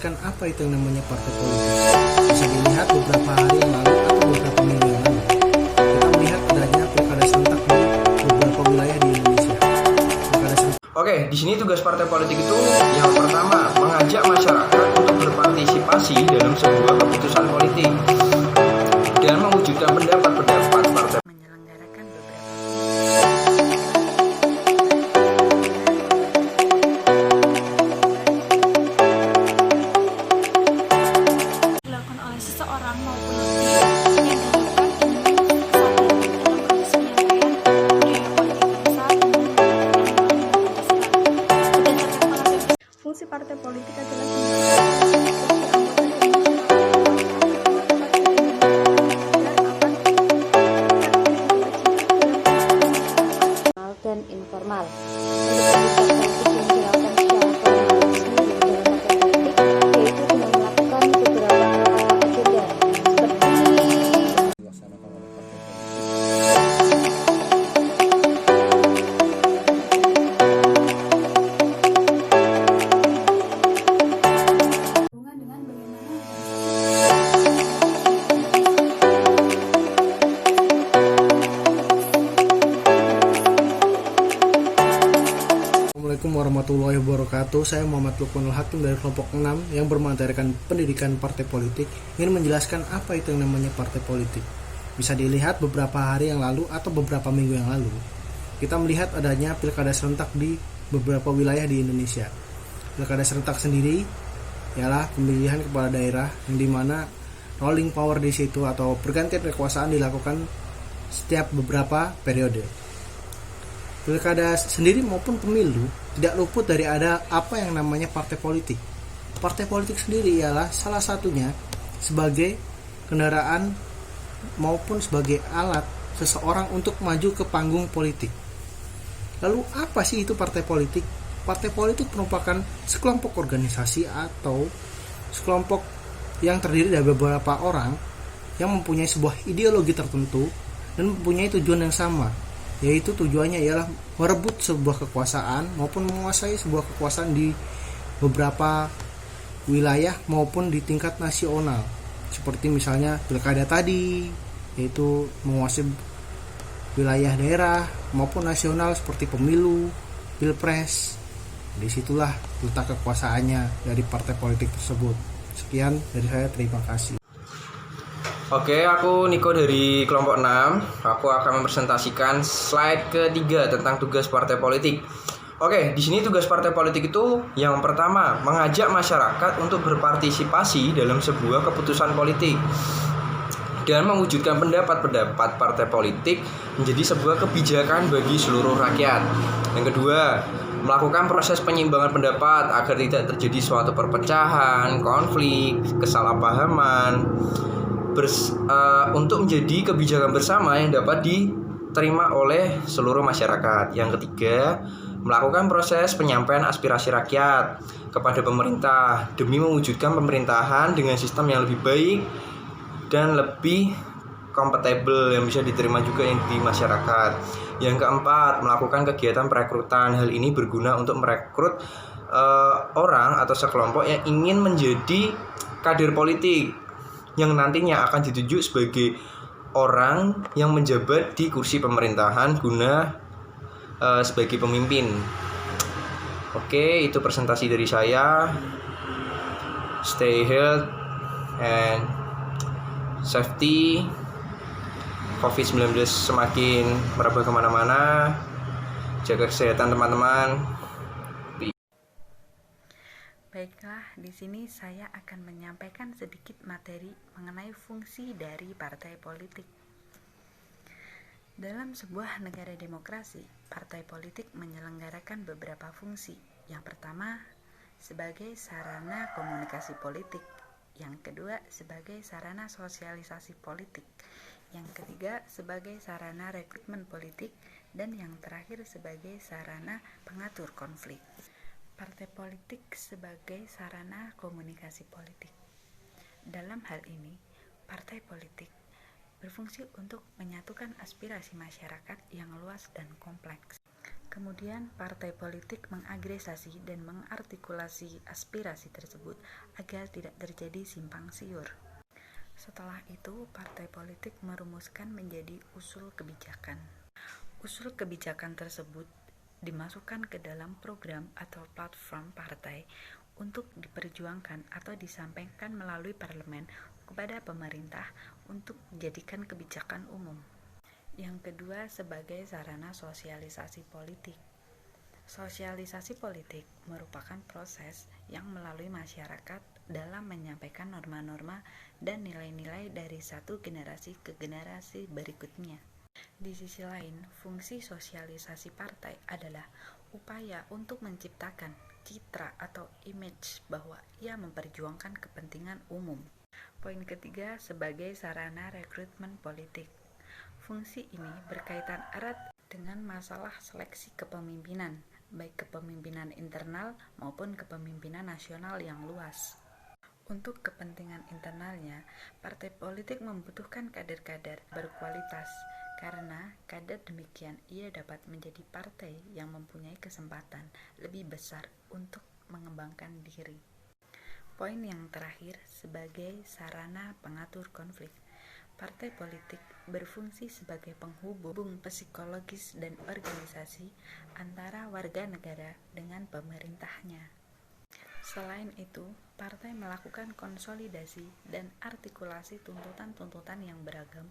menjelaskan apa itu yang namanya partai politik. Bisa dilihat beberapa hari yang lalu atau beberapa minggu yang lalu, kita melihat adanya pilkada serentak di beberapa wilayah di Indonesia. Oke, di sini tugas partai politik itu yang pertama mengajak masyarakat untuk berpartisipasi dalam sebuah keputusan politik dan mewujudkan pendapat-pendapat partai. Menyelenggarakan dilakukan oleh seseorang maupun lebih yang dilakukan dalam proses penyampaian budaya politik bangsa fungsi partai politik adalah dan informal. Assalamualaikum warahmatullahi wabarakatuh. Saya Muhammad Lukmanul Hakim dari kelompok 6 yang bermaterikan pendidikan partai politik, ingin menjelaskan apa itu yang namanya partai politik. Bisa dilihat beberapa hari yang lalu atau beberapa minggu yang lalu, kita melihat adanya pilkada serentak di beberapa wilayah di Indonesia. Pilkada serentak sendiri ialah pemilihan kepala daerah yang dimana rolling power di situ atau pergantian kekuasaan dilakukan setiap beberapa periode. Pilkada sendiri maupun pemilu tidak luput dari ada apa yang namanya partai politik. Partai politik sendiri ialah salah satunya sebagai kendaraan maupun sebagai alat seseorang untuk maju ke panggung politik. Lalu apa sih itu partai politik? Partai politik merupakan sekelompok organisasi atau sekelompok yang terdiri dari beberapa orang yang mempunyai sebuah ideologi tertentu dan mempunyai tujuan yang sama, yaitu tujuannya ialah merebut sebuah kekuasaan maupun menguasai sebuah kekuasaan di beberapa wilayah maupun di tingkat nasional. Seperti misalnya pilkada tadi, yaitu menguasai wilayah daerah maupun nasional seperti pemilu, pilpres. Disitulah letak kekuasaannya dari partai politik tersebut. Sekian dari saya, terima kasih. Oke, aku Niko dari kelompok 6. Aku akan mempresentasikan slide ketiga tentang tugas partai politik. Oke, di sini tugas partai politik itu yang pertama mengajak masyarakat untuk berpartisipasi dalam sebuah keputusan politik dan mewujudkan pendapat-pendapat partai politik menjadi sebuah kebijakan bagi seluruh rakyat. Yang kedua, melakukan proses penyimbangan pendapat agar tidak terjadi suatu perpecahan, konflik, kesalahpahaman, untuk menjadi kebijakan bersama yang dapat diterima oleh seluruh masyarakat. Yang ketiga, melakukan proses penyampaian aspirasi rakyat kepada pemerintah demi mewujudkan pemerintahan dengan sistem yang lebih baik dan lebih kompatibel yang bisa diterima juga di masyarakat. Yang keempat, melakukan kegiatan perekrutan. Hal ini berguna untuk merekrut orang atau sekelompok yang ingin menjadi kader politik yang nantinya akan ditunjuk sebagai orang yang menjabat di kursi pemerintahan guna sebagai pemimpin. Oke, itu presentasi dari saya. Stay healthy and safety. COVID-19 semakin merambah kemana-mana. Jaga kesehatan teman-teman. Baiklah, di sini saya akan menyampaikan sedikit materi mengenai fungsi dari partai politik. Dalam sebuah negara demokrasi, partai politik menyelenggarakan beberapa fungsi. Yang pertama, sebagai sarana komunikasi politik. Yang kedua, sebagai sarana sosialisasi politik. Yang ketiga, sebagai sarana rekrutmen politik. Dan yang terakhir, sebagai sarana pengatur konflik. Partai politik sebagai sarana komunikasi politik. Dalam hal ini, partai politik berfungsi untuk menyatukan aspirasi masyarakat yang luas dan kompleks. Kemudian, partai politik mengagregasi dan mengartikulasi aspirasi tersebut agar tidak terjadi simpang siur. Setelah itu, partai politik merumuskan menjadi usul kebijakan. Usul kebijakan tersebut dimasukkan ke dalam program atau platform partai untuk diperjuangkan atau disampaikan melalui parlemen kepada pemerintah untuk dijadikan kebijakan umum. Yang kedua, sebagai sarana sosialisasi politik. Sosialisasi politik merupakan proses yang melalui masyarakat dalam menyampaikan norma-norma dan nilai-nilai dari satu generasi ke generasi berikutnya. Di sisi lain, fungsi sosialisasi partai adalah upaya untuk menciptakan citra atau image bahwa ia memperjuangkan kepentingan umum. Poin ketiga, sebagai sarana rekrutmen politik. Fungsi ini berkaitan erat dengan masalah seleksi kepemimpinan, baik kepemimpinan internal maupun kepemimpinan nasional yang luas. Untuk kepentingan internalnya, partai politik membutuhkan kader-kader berkualitas, karena kader demikian ia dapat menjadi partai yang mempunyai kesempatan lebih besar untuk mengembangkan diri. Poin yang terakhir, sebagai sarana pengatur konflik. Partai politik berfungsi sebagai penghubung psikologis dan organisasi antara warga negara dengan pemerintahnya. Selain itu, partai melakukan konsolidasi dan artikulasi tuntutan-tuntutan yang beragam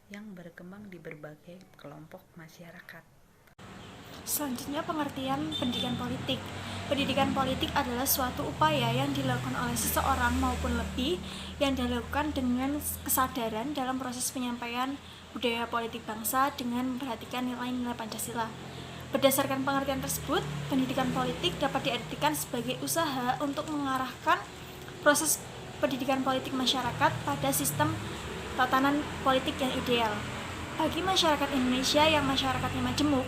yang berkembang di berbagai kelompok masyarakat. Selanjutnya, pengertian pendidikan politik. Pendidikan politik adalah suatu upaya yang dilakukan oleh seseorang maupun lebih yang dilakukan dengan kesadaran dalam proses penyampaian budaya politik bangsa dengan memperhatikan nilai-nilai Pancasila. Berdasarkan pengertian tersebut, pendidikan politik dapat diartikan sebagai usaha untuk mengarahkan proses pendidikan politik masyarakat pada sistem tatanan politik yang ideal. Bagi masyarakat Indonesia yang masyarakatnya majemuk,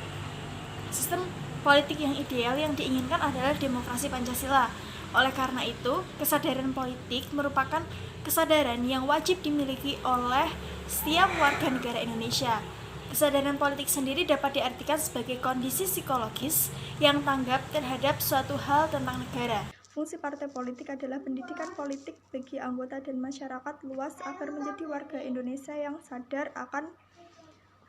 sistem politik yang ideal yang diinginkan adalah demokrasi Pancasila. Oleh karena itu, kesadaran politik merupakan kesadaran yang wajib dimiliki oleh setiap warga negara Indonesia. Kesadaran politik sendiri dapat diartikan sebagai kondisi psikologis yang tanggap terhadap suatu hal tentang negara. Fungsi partai politik adalah pendidikan politik bagi anggota dan masyarakat luas agar menjadi warga Indonesia yang sadar akan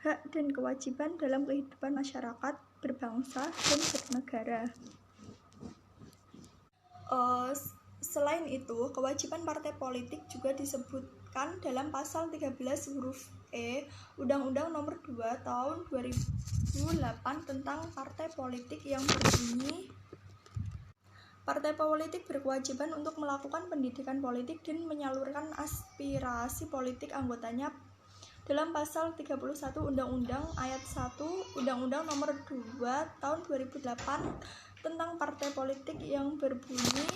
hak dan kewajiban dalam kehidupan masyarakat, berbangsa, dan bernegara. Selain itu, kewajiban partai politik juga disebutkan dalam pasal 13 huruf E Undang-Undang Nomor 2 Tahun 2008 tentang partai politik yang berbunyi, partai politik berkewajiban untuk melakukan pendidikan politik dan menyalurkan aspirasi politik anggotanya dalam pasal 31 Undang-Undang Ayat 1 Undang-Undang Nomor 2 Tahun 2008 tentang partai politik yang berbunyi,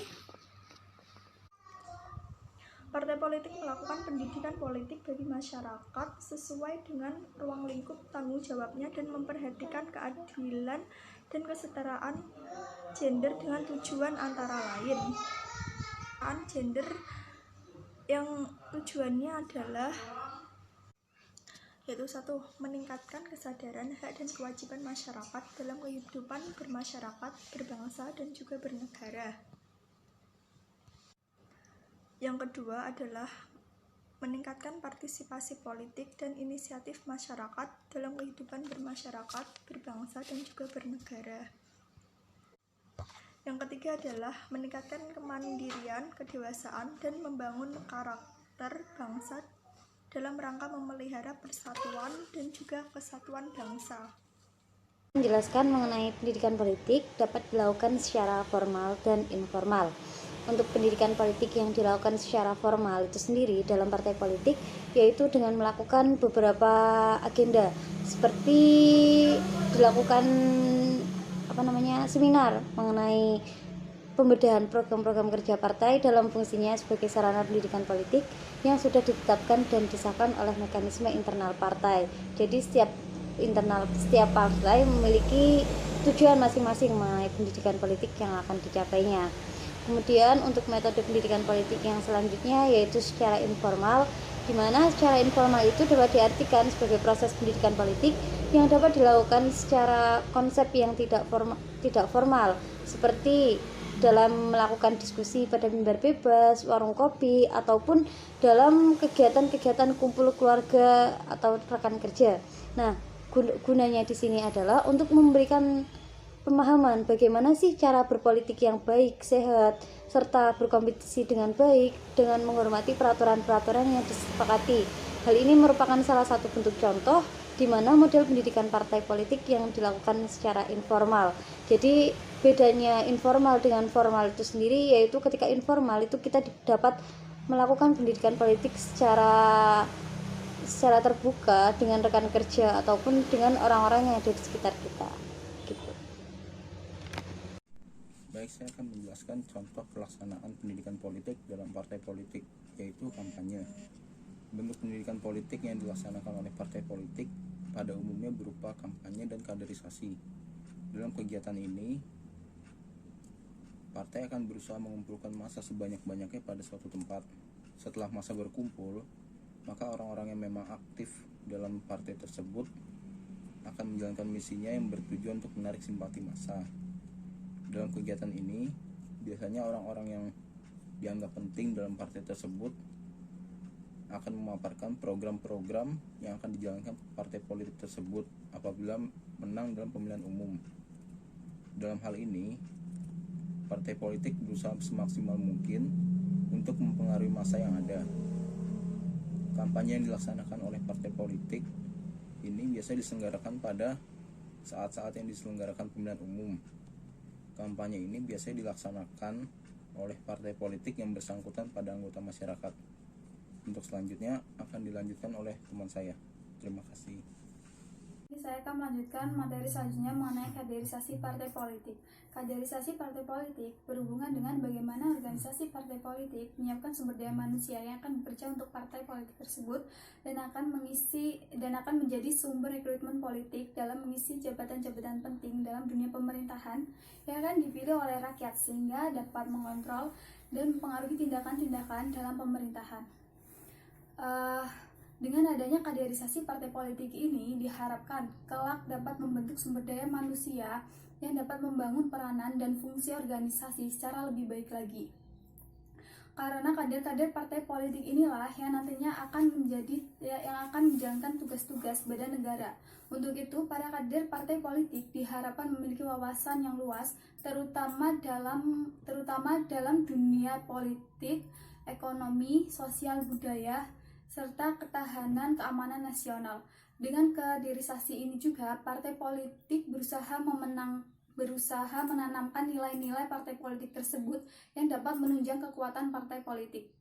partai politik melakukan pendidikan politik bagi masyarakat sesuai dengan ruang lingkup tanggung jawabnya dan memperhatikan keadilan dan kesetaraan gender dengan tujuan antara lain gender yang tujuannya adalah yaitu 1. Meningkatkan kesadaran hak dan kewajiban masyarakat dalam kehidupan bermasyarakat, berbangsa, dan juga bernegara. Yang kedua adalah meningkatkan partisipasi politik dan inisiatif masyarakat dalam kehidupan bermasyarakat, berbangsa, dan juga bernegara. Yang ketiga adalah meningkatkan kemandirian, kedewasaan, dan membangun karakter bangsa dalam rangka memelihara persatuan dan juga kesatuan bangsa. Menjelaskan mengenai pendidikan politik dapat dilakukan secara formal dan informal. Untuk pendidikan politik yang dilakukan secara formal itu sendiri dalam partai politik, yaitu dengan melakukan beberapa agenda seperti dilakukan seminar mengenai pembedahan program-program kerja partai dalam fungsinya sebagai sarana pendidikan politik yang sudah ditetapkan dan disahkan oleh mekanisme internal partai. Jadi setiap partai memiliki tujuan masing-masing mengenai pendidikan politik yang akan dicapainya. Kemudian untuk metode pendidikan politik yang selanjutnya yaitu secara informal, di mana secara informal itu dapat diartikan sebagai proses pendidikan politik yang dapat dilakukan secara konsep yang tidak formal, seperti dalam melakukan diskusi pada mimbar bebas, warung kopi, ataupun dalam kegiatan-kegiatan kumpul keluarga atau rekan kerja. Nah, gunanya di sini adalah untuk memberikan pemahaman bagaimana sih cara berpolitik yang baik, sehat, serta berkompetisi dengan baik dengan menghormati peraturan-peraturan yang disepakati. Hal ini merupakan salah satu bentuk contoh di mana model pendidikan partai politik yang dilakukan secara informal. Jadi bedanya informal dengan formal itu sendiri, yaitu ketika informal itu kita dapat melakukan pendidikan politik secara terbuka dengan rekan kerja ataupun dengan orang-orang yang ada di sekitar kita. Gitu. Baik, saya akan menjelaskan contoh pelaksanaan pendidikan politik dalam partai politik, yaitu kampanye. Bentuk pendidikan politik yang dilaksanakan oleh partai politik pada umumnya berupa kampanye dan kaderisasi. Dalam kegiatan ini, partai akan berusaha mengumpulkan massa sebanyak-banyaknya pada suatu tempat. Setelah massa berkumpul, maka orang-orang yang memang aktif dalam partai tersebut akan menjalankan misinya yang bertujuan untuk menarik simpati massa. Dalam kegiatan ini, biasanya orang-orang yang dianggap penting dalam partai tersebut akan memaparkan program-program yang akan dijalankan partai politik tersebut apabila menang dalam pemilihan umum. Dalam hal ini, partai politik berusaha semaksimal mungkin untuk mempengaruhi massa yang ada. Kampanye yang dilaksanakan oleh partai politik ini biasanya diselenggarakan pada saat-saat yang diselenggarakan pemilihan umum. Kampanye ini biasanya dilaksanakan oleh partai politik yang bersangkutan pada anggota masyarakat. Untuk selanjutnya akan dilanjutkan oleh teman saya. Terima kasih. Saya akan melanjutkan materi selanjutnya mengenai kaderisasi partai politik. Kaderisasi partai politik berhubungan dengan bagaimana organisasi partai politik menyiapkan sumber daya manusia yang akan bekerja untuk partai politik tersebut dan akan menjadi sumber rekrutmen politik dalam mengisi jabatan-jabatan penting dalam dunia pemerintahan yang akan dipilih oleh rakyat sehingga dapat mengontrol dan mempengaruhi tindakan-tindakan dalam pemerintahan. Dengan adanya kaderisasi partai politik ini diharapkan kelak dapat membentuk sumber daya manusia yang dapat membangun peranan dan fungsi organisasi secara lebih baik lagi. Karena kader-kader partai politik inilah yang nantinya akan menjalankan tugas-tugas badan negara. Untuk itu, para kader partai politik diharapkan memiliki wawasan yang luas, terutama dalam dunia politik, ekonomi, sosial, budaya, serta ketahanan keamanan nasional. Dengan kaderisasi ini juga, partai politik berusaha menanamkan nilai-nilai partai politik tersebut yang dapat menunjang kekuatan partai politik.